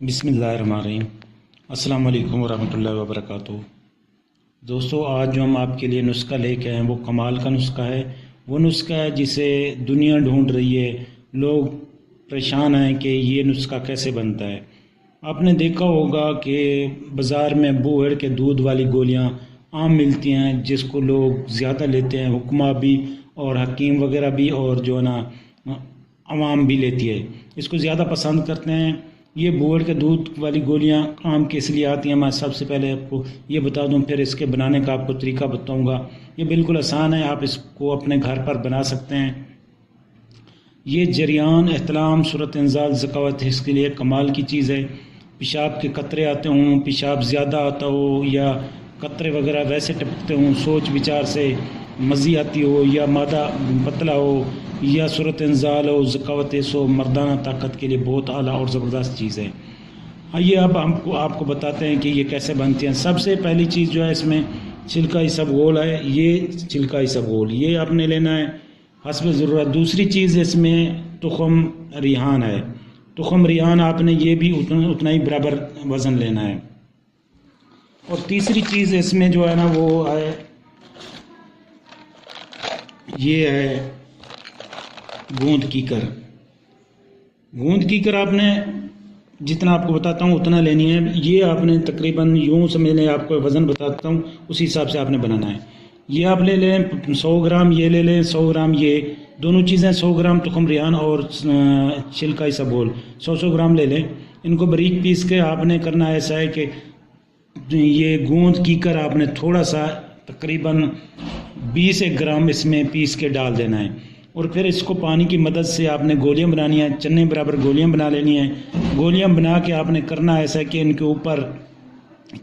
بسم اللہ الرحمن الرحیم۔ السلام علیکم ورحمۃ اللہ وبرکاتہ۔ دوستو، آج جو ہم آپ کے لیے نسخہ لے کے آئے ہیں وہ کمال کا نسخہ ہے۔ وہ نسخہ ہے جسے دنیا ڈھونڈ رہی ہے، لوگ پریشان ہیں کہ یہ نسخہ کیسے بنتا ہے۔ آپ نے دیکھا ہوگا کہ بازار میں بوہڑ کے دودھ والی گولیاں عام ملتی ہیں، جس کو لوگ زیادہ لیتے ہیں، حکماں بھی اور حکیم وغیرہ بھی، اور جو ہے نا عوام بھی لیتی ہے، اس کو زیادہ پسند کرتے ہیں۔ یہ بوہڑ کے دودھ والی گولیاں عام کے اس لیے آتی ہیں، میں سب سے پہلے آپ کو یہ بتا دوں، پھر اس کے بنانے کا آپ کو طریقہ بتاؤں گا۔ یہ بالکل آسان ہے، آپ اس کو اپنے گھر پر بنا سکتے ہیں۔ یہ جریان، احتلام، صورت انزال، ذکاوت اس کے لیے کمال کی چیز ہے۔ پیشاب کے قطرے آتے ہوں، پیشاب زیادہ آتا ہو یا قطرے وغیرہ ویسے ٹپکتے ہوں، سوچ بچار سے مزی آتی ہو یا معدہ پتلا ہو یا صورت انزال ہو، ذکاوت ہو، مردانہ طاقت کے لیے بہت اعلیٰ اور زبردست چیز ہے۔ آئیے اب ہم آپ کو بتاتے ہیں کہ یہ کیسے بنتی ہیں۔ سب سے پہلی چیز جو ہے اس میں چھلکا اسبغول ہے۔ یہ چھلکا اسبغول یہ آپ نے لینا ہے حسب ضرورت۔ دوسری چیز اس میں تخم ریحان ہے۔ تخم ریحان آپ نے یہ بھی اتنا ہی برابر وزن لینا ہے۔ اور تیسری چیز اس میں جو ہے نا وہ ہے، یہ ہے گوند کیکر۔ گوند کیکر آپ نے جتنا آپ کو بتاتا ہوں اتنا لینی ہے۔ یہ آپ نے تقریباً یوں سمجھ لیں، آپ کو وزن بتاتا ہوں اسی حساب سے آپ نے بنانا ہے۔ یہ آپ لے لیں 100 گرام، یہ لے لیں 100 گرام، یہ دونوں چیزیں 100 گرام تخم ریحان اور چھلکا اسبغول 100 گرام لے لیں۔ ان کو باریک پیس کے آپ نے کرنا ایسا ہے کہ یہ گوند کیکر آپ نے تھوڑا سا تقریباً 20 گرام اس میں پیس کے ڈال دینا ہے، اور پھر اس کو پانی کی مدد سے آپ نے گولیاں بنانی ہیں، چنے برابر گولیاں بنا لینی ہیں۔ گولیاں بنا کے آپ نے کرنا ایسا کہ ان کے اوپر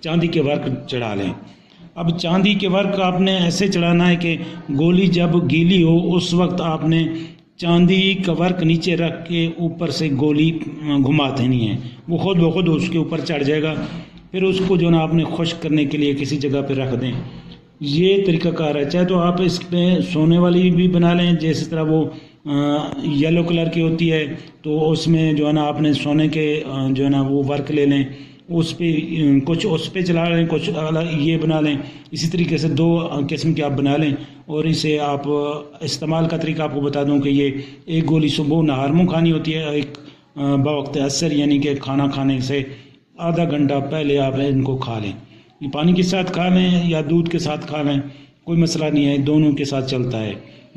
چاندی کے ورق چڑھا لیں۔ اب چاندی کے ورق آپ نے ایسے چڑھانا ہے کہ گولی جب گیلی ہو اس وقت آپ نے چاندی کا ورق نیچے رکھ کے اوپر سے گولی گھما دینی ہے، وہ خود بخود اس کے اوپر چڑھ جائے گا۔ پھر اس کو جو نا آپ نے خشک کرنے کے لیے کسی جگہ پہ رکھ دیں۔ یہ طریقہ کار ہے۔ چاہے تو آپ اس پہ سونے والی بھی بنا لیں، جس طرح وہ یلو کلر کی ہوتی ہے، تو اس میں جو ہے نا آپ نے سونے کے جو ہے نا وہ ورق لے لیں، اس پہ کچھ اس پہ چلا لیں، کچھ یہ بنا لیں۔ اسی طریقے سے 2 قسم کے آپ بنا لیں، اور اسے آپ استعمال کا طریقہ آپ کو بتا دوں کہ یہ ایک گولی صبح نہار منہ کھانی ہوتی ہے، ایک بوقت عصر یعنی کہ کھانا کھانے سے آدھا گھنٹہ پہلے آپ ان کو کھا لیں۔ یہ پانی کے ساتھ کھا لیں یا دودھ کے ساتھ کھا لیں، کوئی مسئلہ نہیں ہے، دونوں کے ساتھ چلتا ہے۔